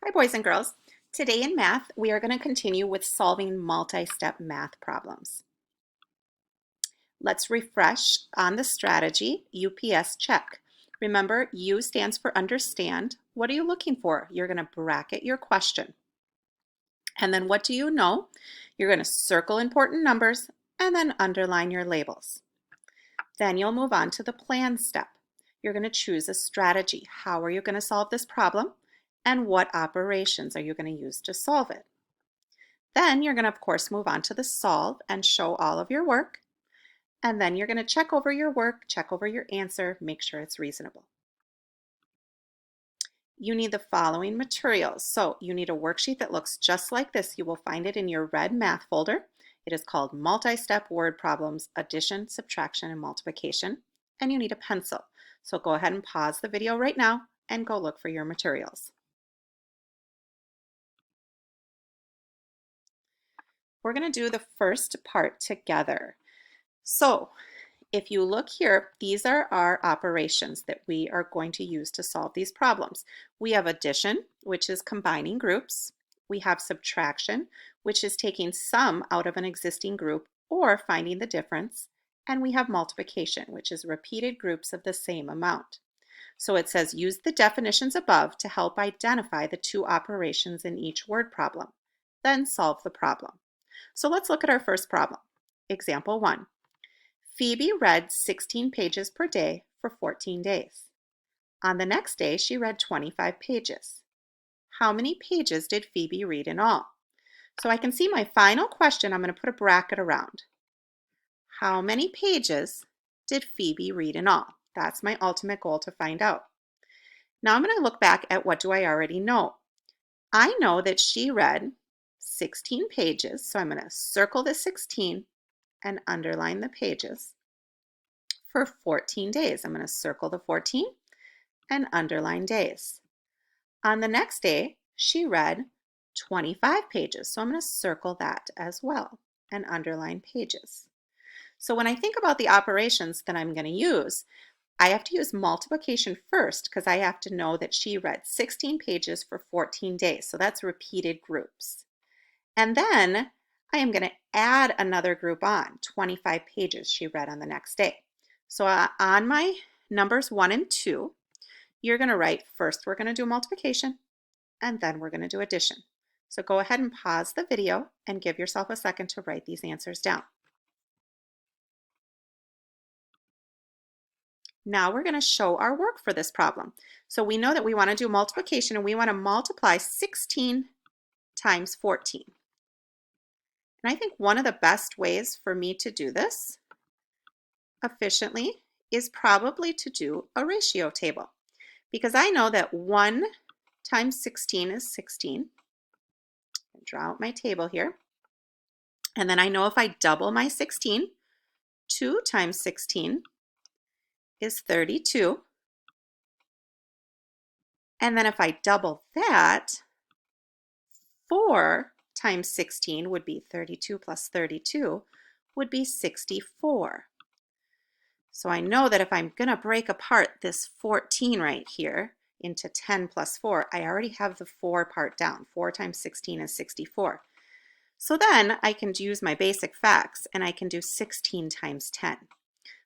Hi, boys and girls. Today in math, we are going to continue with solving multi-step math problems. Let's refresh on the strategy UPS check. Remember, U stands for understand. What are you looking for? You're going to bracket your question. And then what do you know? You're going to circle important numbers and then underline your labels. Then you'll move on to the plan step. You're going to choose a strategy. How are you going to solve this problem? And what operations are you going to use to solve it? Then you're going to, of course, move on to the solve and show all of your work. And then you're going to check over your work, check over your answer, make sure it's reasonable. You need the following materials. So you need a worksheet that looks just like this. You will find it in your red math folder. It is called Multi-Step Word Problems, Addition, Subtraction, and Multiplication. And you need a pencil. So go ahead and pause the video right now and go look for your materials. We're going to do the first part together. So if you look here, these are our operations that we are going to use to solve these problems. We have addition, which is combining groups. We have subtraction, which is taking some out of an existing group or finding the difference. And we have multiplication, which is repeated groups of the same amount. So it says use the definitions above to help identify the two operations in each word problem. Then solve the problem. So let's look at our first problem. Example 1. Phoebe read 16 pages per day for 14 days. On the next day, she read 25 pages. How many pages did Phoebe read in all? So I can see my final question. I'm going to put a bracket around. How many pages did Phoebe read in all? That's my ultimate goal to find out. Now I'm going to look back at what do I already know. I know that she read 16 pages, so I'm going to circle the 16 and underline the pages for 14 days. I'm going to circle the 14 and underline days. On the next day, she read 25 pages, so I'm going to circle that as well and underline pages. So when I think about the operations that I'm going to use, I have to use multiplication first because I have to know that she read 16 pages for 14 days. So that's repeated groups. And then I am going to add another group on, 25 pages she read on the next day. So on my numbers 1 and 2, you're going to write first we're going to do multiplication and then we're going to do addition. So go ahead and pause the video and give yourself a second to write these answers down. Now we're going to show our work for this problem. So we know that we want to do multiplication and we want to multiply 16 times 14. And I think one of the best ways for me to do this efficiently is probably to do a ratio table, because I know that 1 times 16 is 16. I'll draw out my table here. And then I know if I double my 16, 2 times 16 is 32. And then if I double that, 4 times 16 would be 32 plus 32 would be 64. So I know that if I'm going to break apart this 14 right here into 10 plus 4, I already have the 4 part down. 4 times 16 is 64. So then I can use my basic facts and I can do 16 times 10.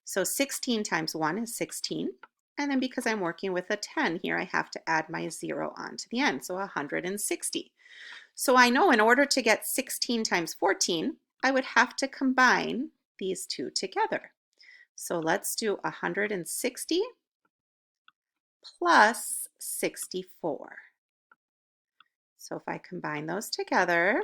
So 16 times 1 is 16. And then because I'm working with a 10 here, I have to add my 0 onto the end, so 160. So I know in order to get 16 times 14, I would have to combine these two together. So let's do 160 plus 64. So if I combine those together,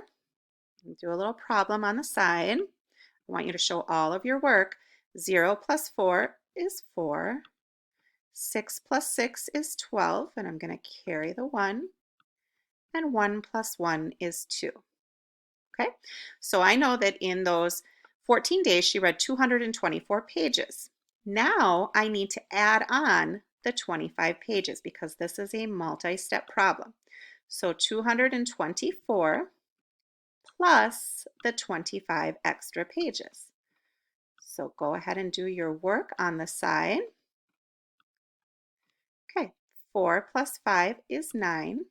do a little problem on the side. I want you to show all of your work. 0 plus 4 is 4. 6 plus 6 is 12, and I'm going to carry the 1. And 1 plus 1 is 2. Okay, so I know that in those 14 days she read 224 pages. Now I need to add on the 25 pages because this is a multi-step problem. So 224 plus the 25 extra pages. So go ahead and do your work on the side. Okay, 4 plus 5 is 9.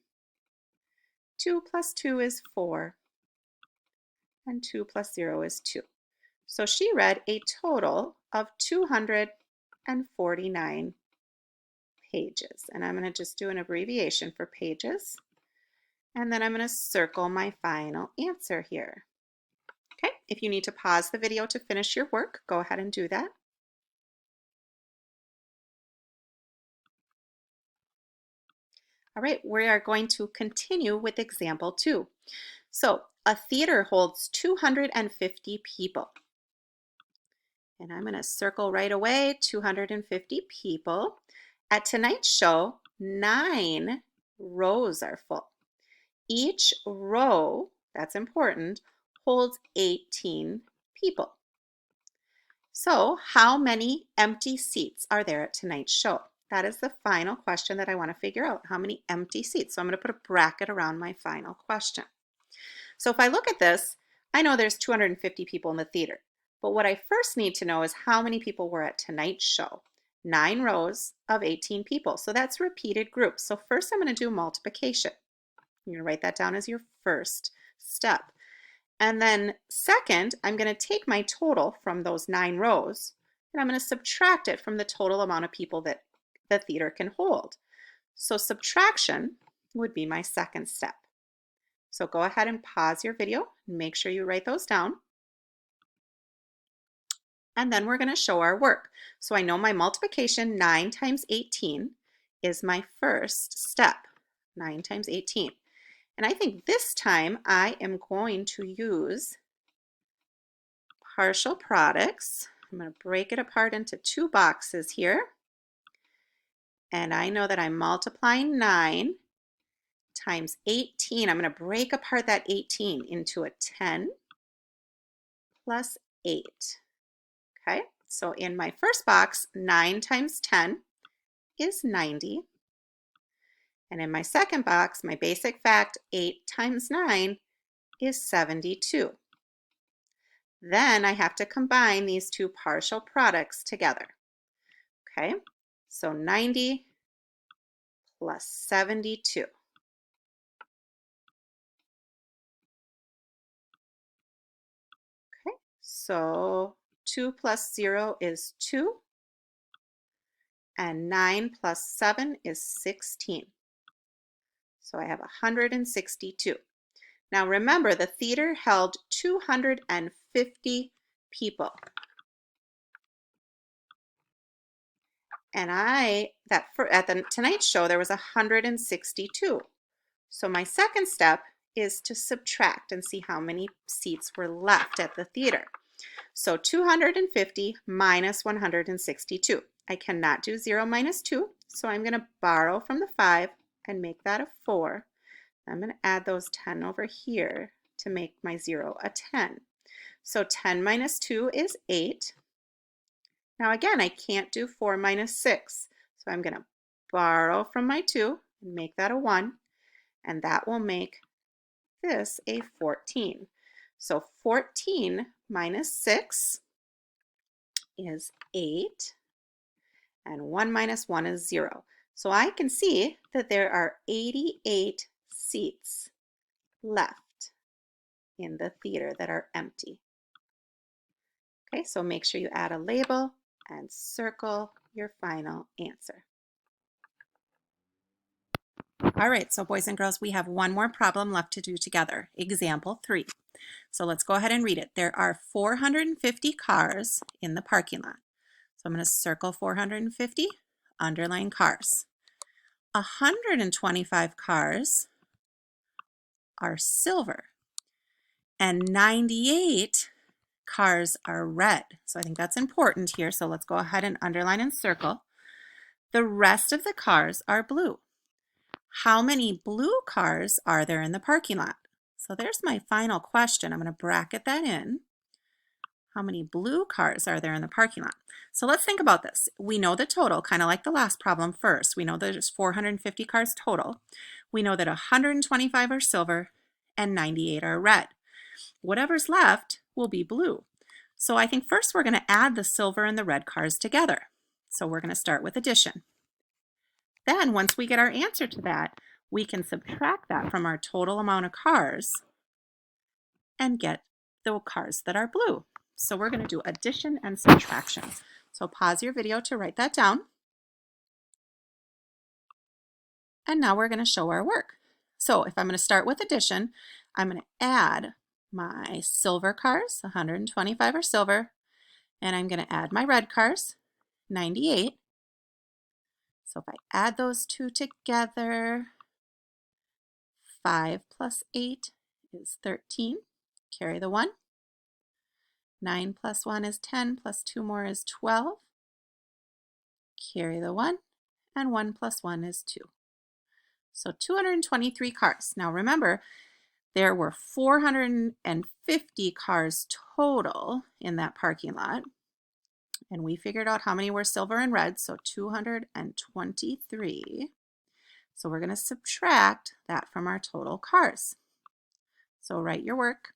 2 plus 2 is 4, and 2 plus 0 is 2. So she read a total of 249 pages. And I'm going to just do an abbreviation for pages. And then I'm going to circle my final answer here. Okay, if you need to pause the video to finish your work, go ahead and do that. All right, we are going to continue with example 2. So a theater holds 250 people. And I'm going to circle right away, 250 people. At tonight's show, 9 rows are full. Each row, that's important, holds 18 people. So how many empty seats are there at tonight's show? That is the final question that I want to figure out. How many empty seats? So I'm going to put a bracket around my final question. So if I look at this, I know there's 250 people in the theater. But what I first need to know is how many people were at tonight's show. 9 rows of 18 people. So that's repeated groups. So first I'm going to do multiplication. You're going to write that down as your first step. And then second, I'm going to take my total from those 9 rows and I'm going to subtract it from the total amount of people that the theater can hold. So subtraction would be my second step. So go ahead and pause your video and make sure you write those down. And then we're going to show our work. So I know my multiplication, 9 times 18, is my first step. 9 times 18. And I think this time I am going to use partial products. I'm going to break it apart into 2 boxes here. And I know that I'm multiplying 9 times 18. I'm going to break apart that 18 into a 10 plus 8. Okay, so in my first box, 9 times 10 is 90. And in my second box, my basic fact, 8 times 9 is 72. Then I have to combine these 2 partial products together. Okay, so 90 plus 72. Okay, so 2 plus 0 is 2, and 9 plus 7 is 16. So I have 162. Now remember, the theater held 250 people. And at the tonight's show, there was 162. So my second step is to subtract and see how many seats were left at the theater. So 250 minus 162. I cannot do 0 minus 2, so I'm going to borrow from the 5 and make that a 4. I'm going to add those 10 over here to make my 0 a 10. So 10 minus 2 is 8. Now again, I can't do 4 minus 6, so I'm going to borrow from my 2 and make that a 1, and that will make this a 14. So 14 minus 6 is 8, and 1 minus 1 is 0. So I can see that there are 88 seats left in the theater that are empty. Okay, so make sure you add a label and circle your final answer. All right, so boys and girls, we have one more problem left to do together. Example 3. So let's go ahead and read it. There are 450 cars in the parking lot. So I'm going to circle 450, underline cars. 125 cars are silver, and 98 cars are red. So I think that's important here. So let's go ahead and underline and circle. The rest of the cars are blue. How many blue cars are there in the parking lot? So there's my final question. I'm going to bracket that in. How many blue cars are there in the parking lot? So let's think about this. We know the total, kind of like the last problem first. We know there's 450 cars total. We know that 125 are silver and 98 are red. Whatever's left will be blue. So I think first we're going to add the silver and the red cars together. So we're going to start with addition. Then once we get our answer to that, we can subtract that from our total amount of cars and get the cars that are blue. So we're going to do addition and subtraction. So pause your video to write that down. And now we're going to show our work. So if I'm going to start with addition, I'm going to add my silver cars, 125 are silver, and I'm going to add my red cars, 98. So if I add those two together, 5 plus 8 is 13. Carry the 1. 9 plus 1 is 10, plus 2 more is 12. Carry the 1, and 1 plus 1 is 2. So 223 cars. Now remember, there were 450 cars total in that parking lot. And we figured out how many were silver and red, so 223. So we're going to subtract that from our total cars. So write your work.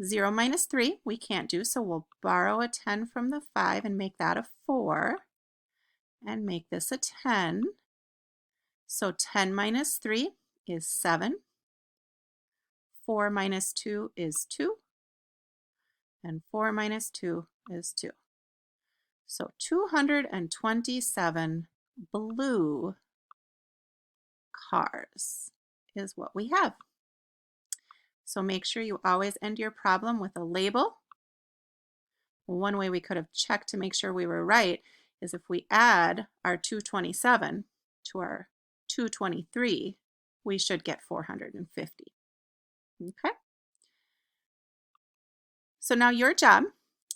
0 minus 3 we can't do, so we'll borrow a 10 from the 5 and make that a 4. And make this a 10. So 10 minus 3 is 7. 4 minus 2 is 2. And 4 minus 2 is 2. So 227 blue cars is what we have. So make sure you always end your problem with a label. One way we could have checked to make sure we were right is if we add our 227 to our 223, we should get 450. Okay? So now your job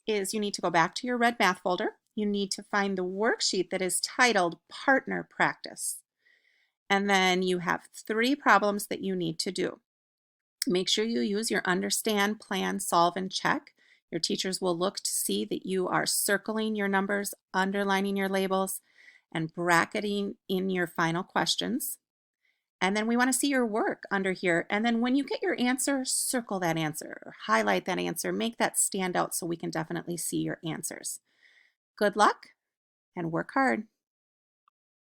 is you need to go back to your red math folder. You need to find the worksheet that is titled Partner Practice. And then you have 3 problems that you need to do. Make sure you use your understand, plan, solve, and check. Your teachers will look to see that you are circling your numbers, underlining your labels, and bracketing in your final questions. And then we want to see your work under here. And then when you get your answer, circle that answer, or highlight that answer, make that stand out so we can definitely see your answers. Good luck and work hard.